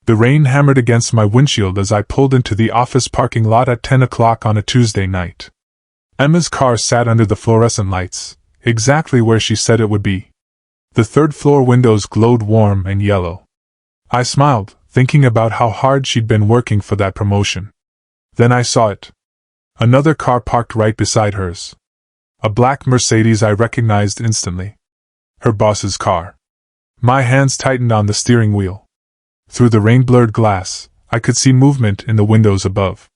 The rain hammered against my windshield as I pulled into the office parking lot at 10 o'clock on a Tuesday night. Emma's car sat under the fluorescent lights, exactly where she said it would be. The third-floor windows glowed warm and yellow. I smiled, thinking about how hard she'd been working for that promotion. Then I saw it. Another car parked right beside hers. A black Mercedes I recognized instantly. Her boss's car. My hands tightened on the steering wheel. Through the rain-blurred glass, I could see movement in the windows above.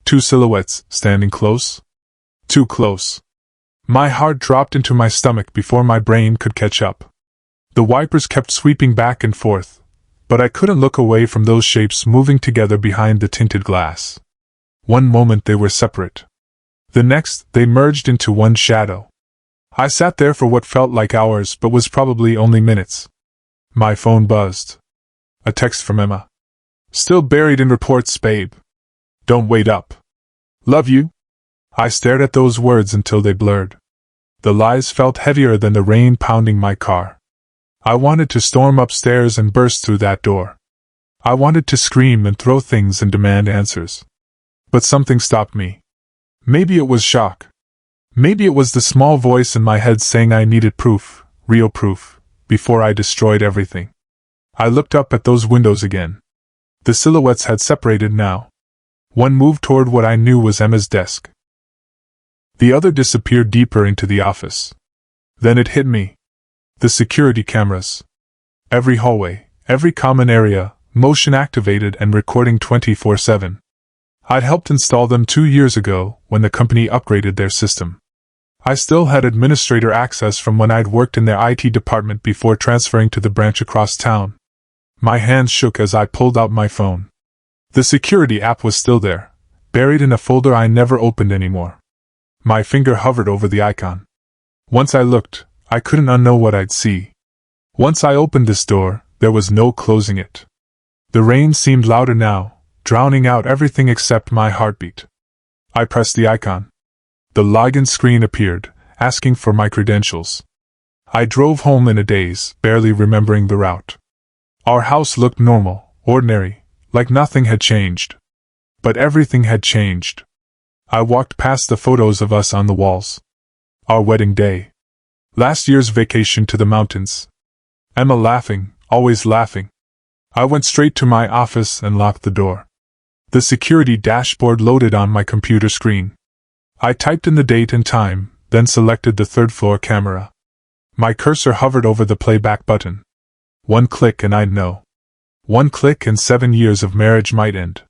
Two silhouettes, standing close. Too close. My heart dropped into my stomach before my brain could catch up. The wipers kept sweeping back and forth, but I couldn't look away from those shapes moving together behind the tinted glass. One moment they were separate. The next, they merged into one shadow. I sat there for what felt like hours but was probably only minutes. My phone buzzed. A text from Emma. Still buried in reports, babe. Don't wait up. Love you. I stared at those words until they blurred. The lies felt heavier than the rain pounding my car. I wanted to storm upstairs and burst through that door. I wanted to scream and throw things and demand answers. But something stopped me. Maybe it was shock. Maybe it was the small voice in my head saying I needed proof, real proof, before I destroyed everything. I looked up at those windows again. The silhouettes had separated now. One moved toward what I knew was Emma's desk. The other disappeared deeper into the office. Then it hit me. The security cameras. Every hallway, every common area, motion activated and recording 24/7. I'd helped install them 2 years ago when the company upgraded their system. I still had administrator access from when I'd worked in their IT department before transferring to the branch across town. My hands shook as I pulled out my phone. The security app was still there, buried in a folder I never opened anymore. My finger hovered over the icon. Once I looked, I couldn't unknow what I'd see. Once I opened this door, there was no closing it. The rain seemed louder now, drowning out everything except my heartbeat. I pressed the icon. The login screen appeared, asking for my credentials. I drove home in a daze, barely remembering the route. Our house looked normal, ordinary, like nothing had changed. But everything had changed. I walked past the photos of us on the walls. Our wedding day. Last year's vacation to the mountains. Emma laughing, always laughing. I went straight to my office and locked the door. The security dashboard loaded on my computer screen. I typed in the date and time, then selected the third-floor camera. My cursor hovered over the playback button. One click and I'd know. One click and 7 years of marriage might end.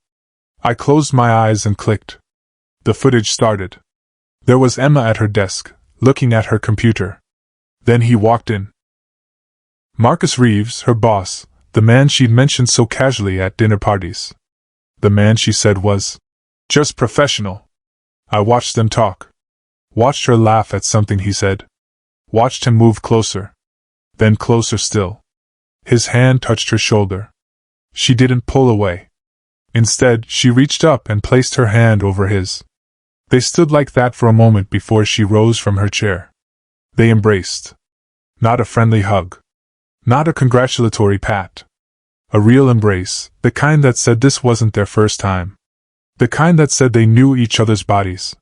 I closed my eyes and clicked. The footage started. There was Emma at her desk, looking at her computer. Then he walked in. Marcus Reeves, her boss, the man she'd mentioned so casually at dinner parties. The man she said was just professional. I watched them talk. Watched her laugh at something he said. Watched him move closer. Then closer still. His hand touched her shoulder. She didn't pull away. Instead, she reached up and placed her hand over his. They stood like that for a moment before she rose from her chair. They embraced. Not a friendly hug. Not a congratulatory pat. A real embrace, the kind that said this wasn't their first time. The kind that said they knew each other's bodies.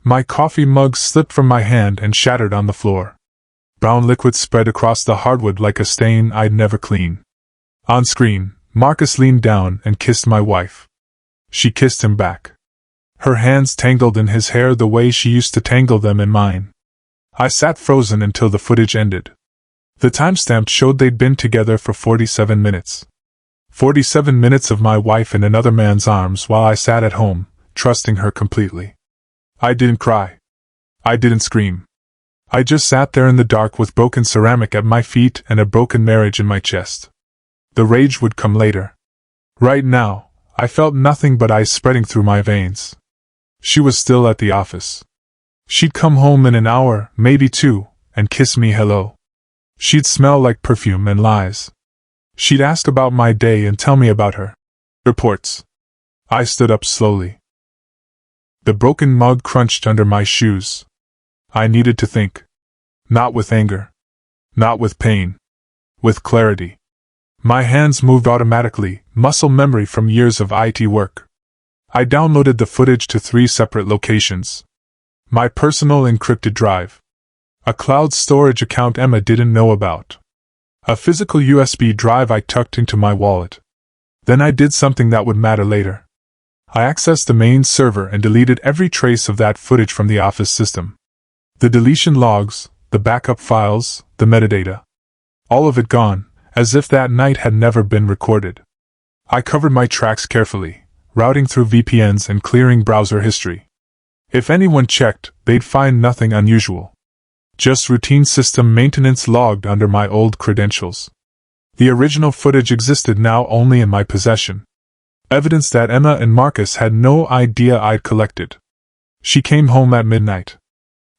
My coffee mug slipped from my hand and shattered on the floor. Brown liquid spread across the hardwood like a stain I'd never clean. On screen, Marcus leaned down and kissed my wife. She kissed him back. Her hands tangled in his hair the way she used to tangle them in mine. I sat frozen until the footage ended. The timestamp showed they'd been together for 47 minutes. 47 minutes of my wife in another man's arms while I sat at home, trusting her completely. I didn't cry. I didn't scream. I just sat there in the dark with broken ceramic at my feet and a broken marriage in my chest. The rage would come later. Right now, I felt nothing but ice spreading through my veins. She was still at the office. She'd come home in an hour, maybe 2, and kiss me hello. She'd smell like perfume and lies. She'd ask about my day and tell me about her reports. I stood up slowly. The broken mug crunched under my shoes. I needed to think. Not with anger. Not with pain. With clarity. My hands moved automatically, muscle memory from years of IT work. I downloaded the footage to 3 separate locations. My personal encrypted drive. A cloud storage account Emma didn't know about. A physical USB drive I tucked into my wallet. Then I did something that would matter later. I accessed the main server and deleted every trace of that footage from the office system. The deletion logs, the backup files, the metadata. All of it gone, as if that night had never been recorded. I covered my tracks carefully, routing through VPNs and clearing browser history. If anyone checked, they'd find nothing unusual. Just routine system maintenance logged under my old credentials. The original footage existed now only in my possession. Evidence that Emma and Marcus had no idea I'd collected. She came home at midnight.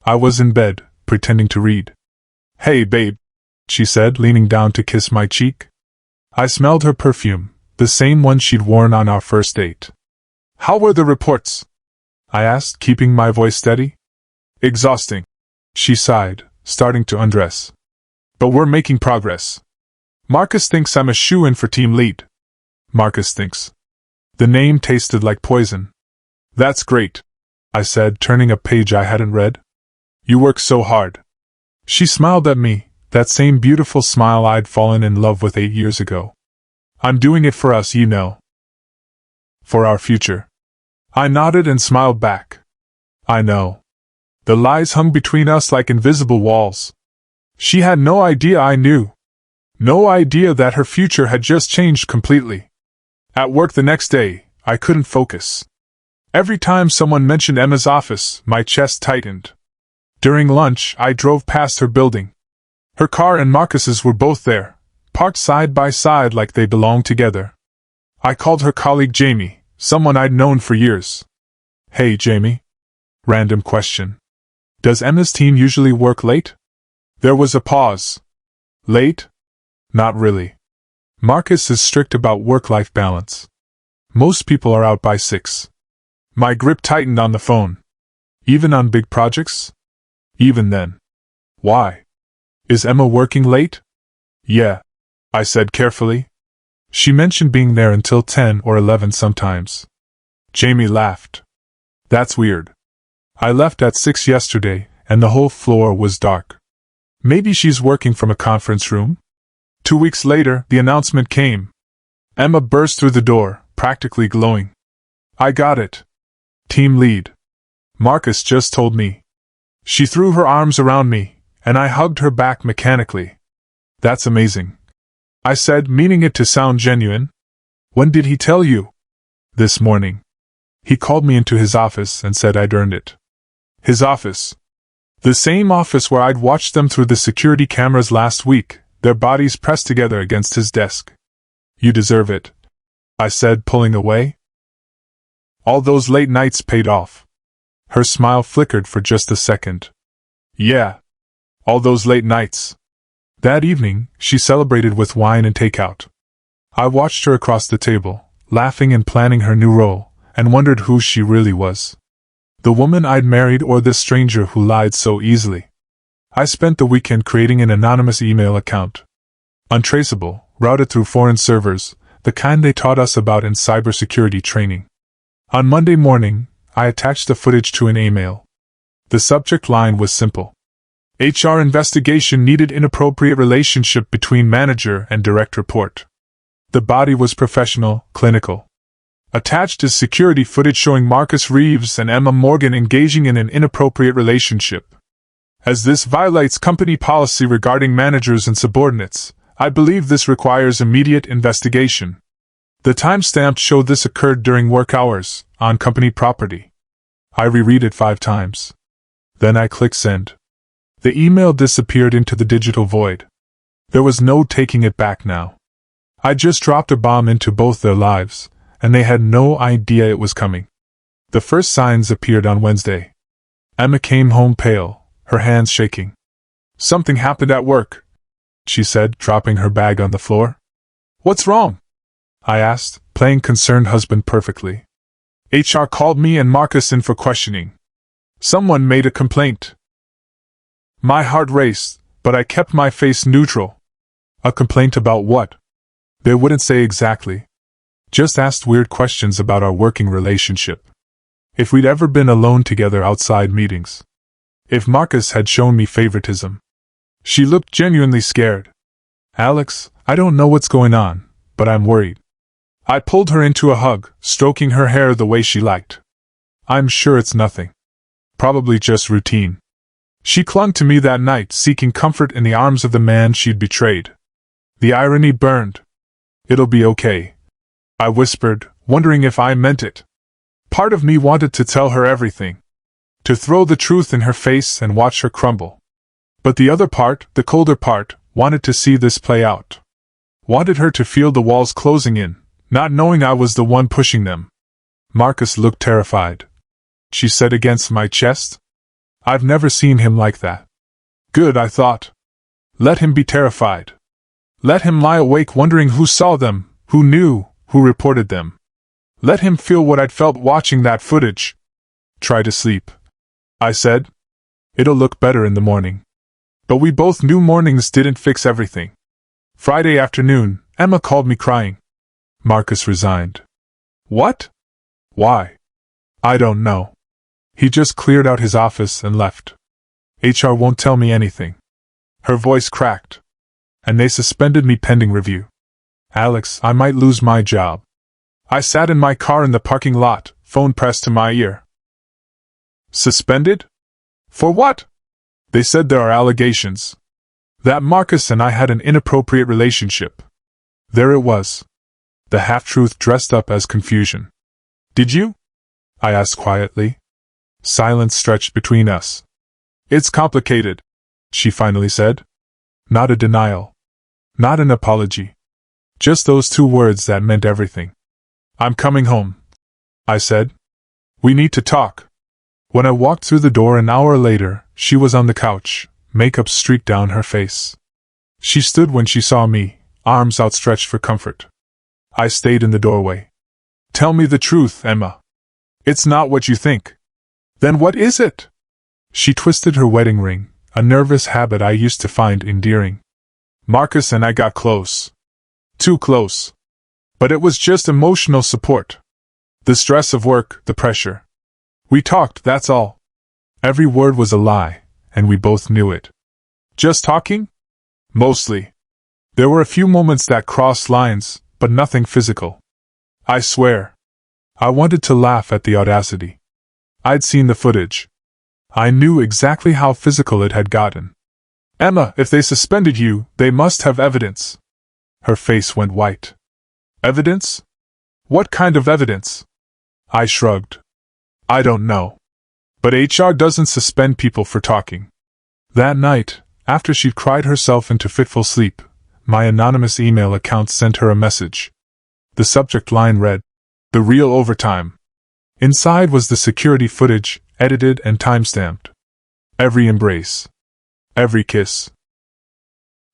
I was in bed, pretending to read. "Hey, babe," she said, leaning down to kiss my cheek. I smelled her perfume, the same one she'd worn on our first date. "How were the reports?" I asked, keeping my voice steady. "Exhausting," she sighed, starting to undress. "But we're making progress. Marcus thinks I'm a shoo-in for team lead." "Marcus thinks." The name tasted like poison. "That's great," I said, turning a page I hadn't read. "You work so hard." She smiled at me, that same beautiful smile I'd fallen in love with 8 years ago. "I'm doing it for us, you know. For our future." I nodded and smiled back. "I know." The lies hung between us like invisible walls. She had no idea I knew. No idea that her future had just changed completely. At work the next day, I couldn't focus. Every time someone mentioned Emma's office, my chest tightened. During lunch, I drove past her building. Her car and Marcus's were both there, parked side by side like they belonged together. I called her colleague Jamie, someone I'd known for years. "Hey, Jamie." Random question. "Does Emma's team usually work late?" There was a pause. "Late? Not really. Marcus is strict about work-life balance. Most people are out by 6. My grip tightened on the phone. "Even on big projects?" "Even then." "Why? Is Emma working late?" "Yeah," I said carefully. She mentioned being there until 10 or 11 sometimes. Jamie laughed. "That's weird. I left at 6 yesterday, and the whole floor was dark. Maybe she's working from a conference room?" 2 weeks later, the announcement came. Emma burst through the door, practically glowing. "I got it. Team lead. Marcus just told me." She threw her arms around me, and I hugged her back mechanically. "That's amazing," I said, meaning it to sound genuine. "When did he tell you?" "This morning. He called me into his office and said I'd earned it." His office? The same office where I'd watched them through the security cameras last week, their bodies pressed together against his desk. "You deserve it," I said, pulling away. All those late nights paid off. Her smile flickered for just a second. "Yeah. All those late nights." That evening, she celebrated with wine and takeout. I watched her across the table, laughing and planning her new role, and wondered who she really was. The woman I'd married or the stranger who lied so easily. I spent the weekend creating an anonymous email account. Untraceable, routed through foreign servers, the kind they taught us about in cybersecurity training. On Monday morning, I attached the footage to an email. The subject line was simple. HR investigation needed inappropriate relationship between manager and direct report. The body was professional, clinical. Attached is security footage showing Marcus Reeves and Emma Morgan engaging in an inappropriate relationship. As this violates company policy regarding managers and subordinates, I believe this requires immediate investigation. The timestamp showed this occurred during work hours, on company property. I reread it 5 times. Then I clicked send. The email disappeared into the digital void. There was no taking it back now. I just dropped a bomb into both their lives, and they had no idea it was coming. The first signs appeared on Wednesday. Emma came home pale, her hands shaking. "Something happened at work," she said, dropping her bag on the floor. "What's wrong?" I asked, playing concerned husband perfectly. "HR called me and Marcus in for questioning. Someone made a complaint." My heart raced, but I kept my face neutral. "A complaint about what?" They wouldn't say exactly. Just asked weird questions about our working relationship. If we'd ever been alone together outside meetings. If Marcus had shown me favoritism. She looked genuinely scared. Alex, I don't know what's going on, but I'm worried. I pulled her into a hug, stroking her hair the way she liked. I'm sure it's nothing. Probably just routine. She clung to me that night, seeking comfort in the arms of the man she'd betrayed. The irony burned. It'll be okay, I whispered, wondering if I meant it. Part of me wanted to tell her everything. To throw the truth in her face and watch her crumble. But the other part, the colder part, wanted to see this play out. Wanted her to feel the walls closing in, not knowing I was the one pushing them. Marcus looked terrified. She said against my chest. I've never seen him like that. Good, I thought. Let him be terrified. Let him lie awake wondering who saw them, who knew, who reported them. Let him feel what I'd felt watching that footage. Try to sleep, I said. It'll look better in the morning. But we both knew mornings didn't fix everything. Friday afternoon, Emma called me crying. Marcus resigned. What? Why? I don't know. He just cleared out his office and left. HR won't tell me anything. Her voice cracked. And they suspended me pending review. Alex, I might lose my job. I sat in my car in the parking lot, phone pressed to my ear. Suspended? For what? They said there are allegations. That Marcus and I had an inappropriate relationship. There it was. The half-truth dressed up as confusion. Did you? I asked quietly. Silence stretched between us. It's complicated, she finally said. Not a denial. Not an apology. Just those two words that meant everything. I'm coming home, I said. We need to talk. When I walked through the door an hour later, she was on the couch, makeup streaked down her face. She stood when she saw me, arms outstretched for comfort. I stayed in the doorway. Tell me the truth, Emma. It's not what you think. Then what is it? She twisted her wedding ring, a nervous habit I used to find endearing. Marcus and I got close. Too close. But it was just emotional support. The stress of work, the pressure. We talked, that's all. Every word was a lie, and we both knew it. Just talking? Mostly. There were a few moments that crossed lines, but nothing physical. I swear. I wanted to laugh at the audacity. I'd seen the footage. I knew exactly how physical it had gotten. Emma, if they suspended you, they must have evidence. Her face went white. Evidence? What kind of evidence? I shrugged. I don't know. But HR doesn't suspend people for talking. That night, after she'd cried herself into fitful sleep, my anonymous email account sent her a message. The subject line read, "The real overtime." Inside was the security footage, edited and time-stamped. Every embrace. Every kiss.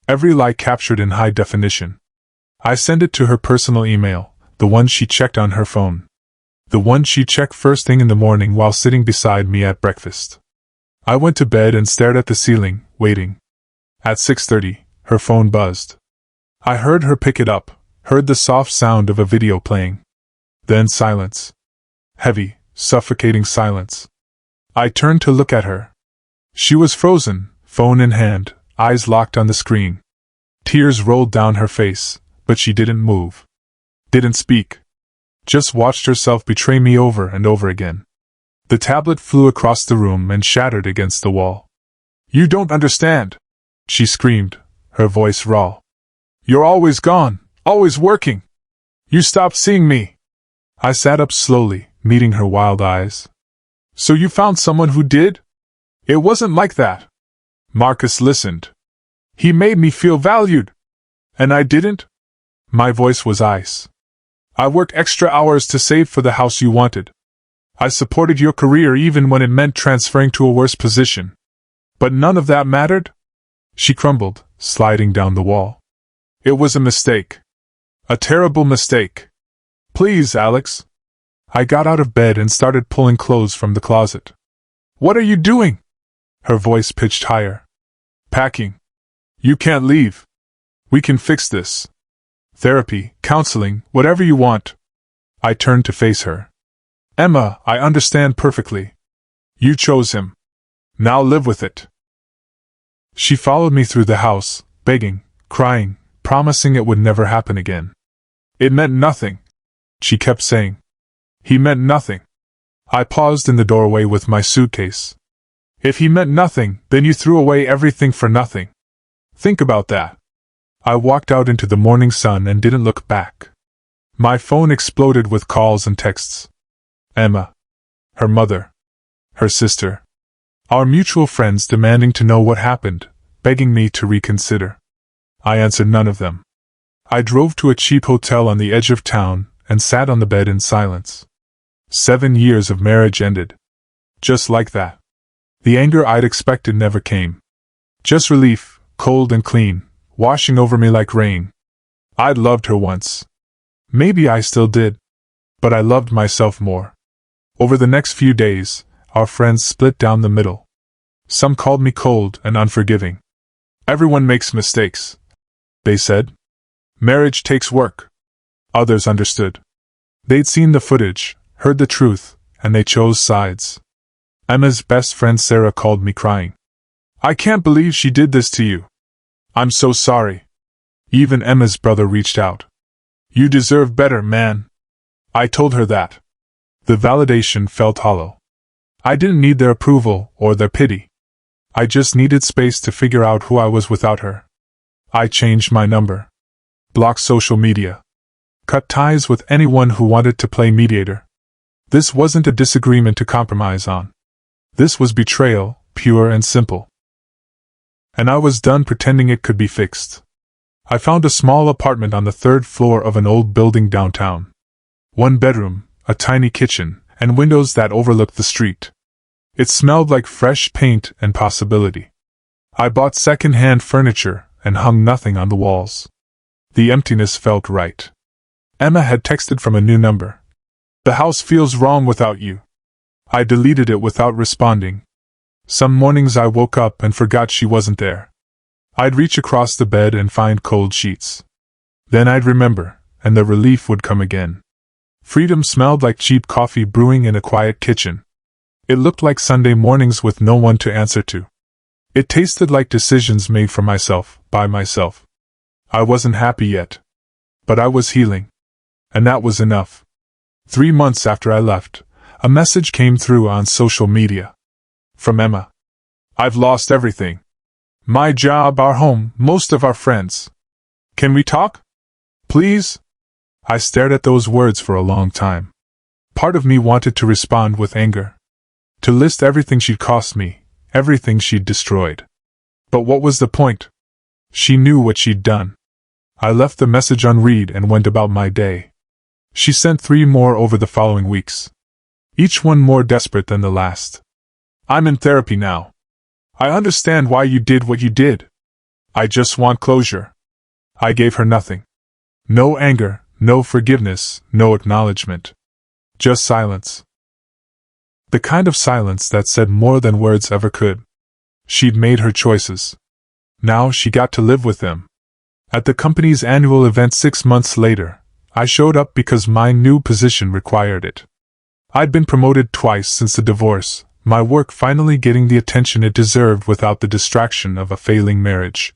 Every lie captured in high definition. I sent it to her personal email, the one she checked on her phone. The one she checked first thing in the morning while sitting beside me at breakfast. I went to bed and stared at the ceiling, waiting. At 6:30, her phone buzzed. I heard her pick it up, heard the soft sound of a video playing. Then silence. Heavy, suffocating silence. I turned to look at her. She was frozen, phone in hand, eyes locked on the screen. Tears rolled down her face, but she didn't move. Didn't speak. Just watched herself betray me over and over again. The tablet flew across the room and shattered against the wall. "You don't understand," she screamed, her voice raw. "You're always gone, always working. You stopped seeing me." I sat up slowly, meeting her wild eyes. "So you found someone who did? It wasn't like that." Marcus listened. "He made me feel valued. And I didn't?" My voice was ice. "I worked extra hours to save for the house you wanted. I supported your career even when it meant transferring to a worse position. But none of that mattered?" She crumbled, sliding down the wall. "It was a mistake. A terrible mistake. Please, Alex." I got out of bed and started pulling clothes from the closet. "What are you doing?" Her voice pitched higher. "Packing. You can't leave. We can fix this." Therapy, counseling, whatever you want. I turned to face her. Emma, I understand perfectly. You chose him. Now live with it. She followed me through the house, begging, crying, promising it would never happen again. It meant nothing, she kept saying. He meant nothing. I paused in the doorway with my suitcase. If he meant nothing, then you threw away everything for nothing. Think about that. I walked out into the morning sun and didn't look back. My phone exploded with calls and texts. Emma. Her mother. Her sister. Our mutual friends demanding to know what happened, begging me to reconsider. I answered none of them. I drove to a cheap hotel on the edge of town and sat on the bed in silence. 7 years of marriage ended. Just like that. The anger I'd expected never came. Just relief, cold and clean, washing over me like rain. I'd loved her once. Maybe I still did. But I loved myself more. Over the next few days, our friends split down the middle. Some called me cold and unforgiving. Everyone makes mistakes, they said. Marriage takes work. Others understood. They'd seen the footage, heard the truth, and they chose sides. Emma's best friend Sarah called me crying. I can't believe she did this to you. I'm so sorry. Even Emma's brother reached out. You deserve better, man. I told her that. The validation felt hollow. I didn't need their approval or their pity. I just needed space to figure out who I was without her. I changed my number. Blocked social media. Cut ties with anyone who wanted to play mediator. This wasn't a disagreement to compromise on. This was betrayal, pure and simple. And I was done pretending it could be fixed. I found a small apartment on the 3rd floor of an old building downtown. 1 bedroom, a tiny kitchen, and windows that overlooked the street. It smelled like fresh paint and possibility. I bought second-hand furniture and hung nothing on the walls. The emptiness felt right. Emma had texted from a new number. The house feels wrong without you. I deleted it without responding. Some mornings I woke up and forgot she wasn't there. I'd reach across the bed and find cold sheets. Then I'd remember, and the relief would come again. Freedom smelled like cheap coffee brewing in a quiet kitchen. It looked like Sunday mornings with no one to answer to. It tasted like decisions made for myself, by myself. I wasn't happy yet. But I was healing. And that was enough. 3 months after I left, a message came through on social media. From Emma. I've lost everything. My job, our home, most of our friends. Can we talk? Please? I stared at those words for a long time. Part of me wanted to respond with anger. To list everything she'd cost me, everything she'd destroyed. But what was the point? She knew what she'd done. I left the message unread and went about my day. She sent 3 more over the following weeks. Each one more desperate than the last. I'm in therapy now. I understand why you did what you did. I just want closure. I gave her nothing. No anger, no forgiveness, no acknowledgement. Just silence. The kind of silence that said more than words ever could. She'd made her choices. Now she got to live with them. At the company's annual event 6 months later, I showed up because my new position required it. I'd been promoted twice since the divorce, my work finally getting the attention it deserved without the distraction of a failing marriage.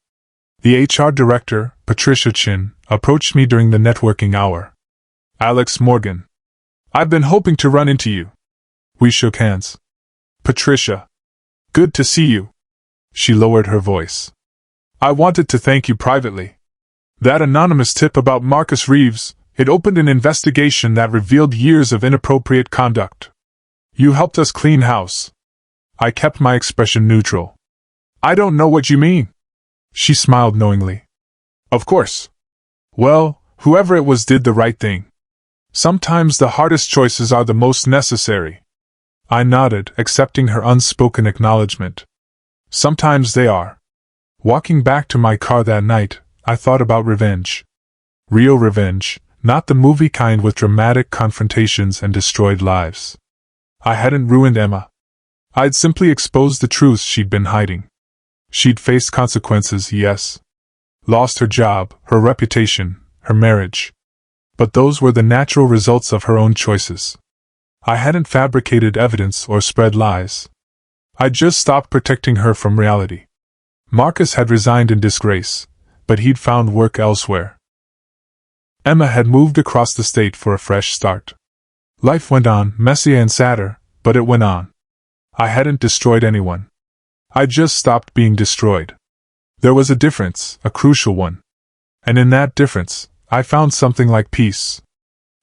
The HR director, Patricia Chin, approached me during the networking hour. Alex Morgan. I've been hoping to run into you. We shook hands. Patricia. Good to see you. She lowered her voice. I wanted to thank you privately. That anonymous tip about Marcus Reeves, it opened an investigation that revealed years of inappropriate conduct. You helped us clean house. I kept my expression neutral. I don't know what you mean. She smiled knowingly. Of course. Well, whoever it was did the right thing. Sometimes the hardest choices are the most necessary. I nodded, accepting her unspoken acknowledgement. Sometimes they are. Walking back to my car that night, I thought about revenge. Real revenge, not the movie kind with dramatic confrontations and destroyed lives. I hadn't ruined Emma. I'd simply exposed the truths she'd been hiding. She'd faced consequences, yes. Lost her job, her reputation, her marriage. But those were the natural results of her own choices. I hadn't fabricated evidence or spread lies. I just stopped protecting her from reality. Marcus had resigned in disgrace, but he'd found work elsewhere. Emma had moved across the state for a fresh start. Life went on, messier and sadder, but it went on. I hadn't destroyed anyone. I just stopped being destroyed. There was a difference, a crucial one. And in that difference, I found something like peace.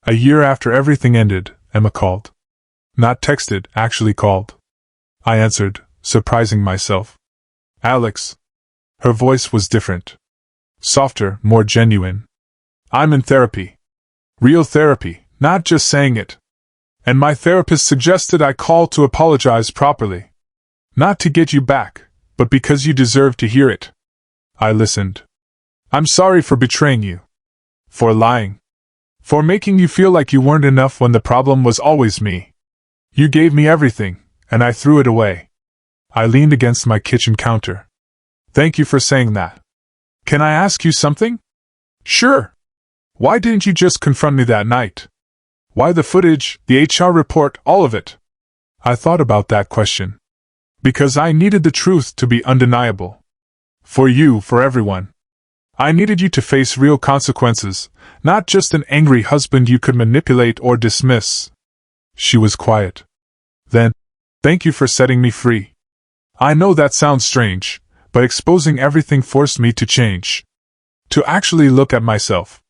A year after everything ended, Emma called. Not texted, actually called. I answered, surprising myself. Alex. Her voice was different. Softer, more genuine. I'm in therapy. Real therapy, not just saying it. And my therapist suggested I call to apologize properly. Not to get you back, but because you deserve to hear it. I listened. I'm sorry for betraying you. For lying. For making you feel like you weren't enough when the problem was always me. You gave me everything, and I threw it away. I leaned against my kitchen counter. Thank you for saying that. Can I ask you something? Sure. Why didn't you just confront me that night? Why the footage, the HR report, all of it? I thought about that question. Because I needed the truth to be undeniable. For you, for everyone. I needed you to face real consequences, not just an angry husband you could manipulate or dismiss. She was quiet. Then, thank you for setting me free. I know that sounds strange, but exposing everything forced me to change. To actually look at myself.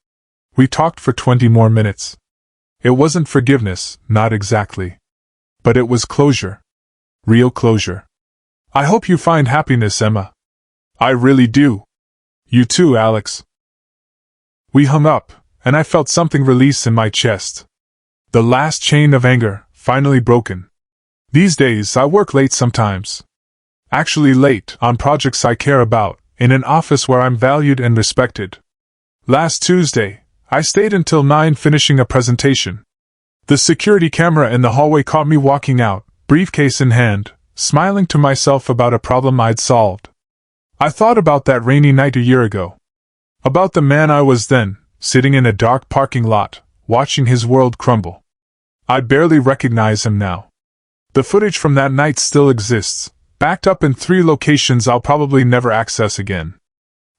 We talked for 20 more minutes. It wasn't forgiveness, not exactly. But it was closure. Real closure. I hope you find happiness, Emma. I really do. You too, Alex. We hung up, and I felt something release in my chest. The last chain of anger, finally broken. These days I work late sometimes. Actually late, on projects I care about, in an office where I'm valued and respected. Last Tuesday, I stayed until 9 finishing a presentation. The security camera in the hallway caught me walking out, briefcase in hand, smiling to myself about a problem I'd solved. I thought about that rainy night a year ago. About the man I was then, sitting in a dark parking lot, watching his world crumble. I barely recognize him now. The footage from that night still exists, backed up in 3 locations I'll probably never access again.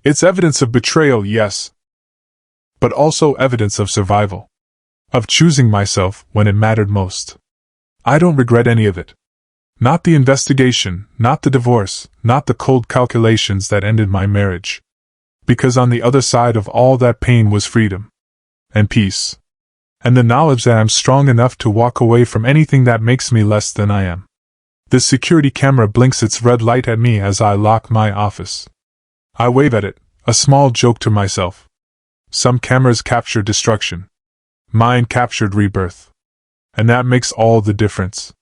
It's evidence of betrayal, yes. But also evidence of survival. Of choosing myself when it mattered most. I don't regret any of it. Not the investigation, not the divorce, not the cold calculations that ended my marriage. Because on the other side of all that pain was freedom. And peace. And the knowledge that I'm strong enough to walk away from anything that makes me less than I am. The security camera blinks its red light at me as I lock my office. I wave at it, a small joke to myself. Some cameras capture destruction. Mine captured rebirth. And that makes all the difference.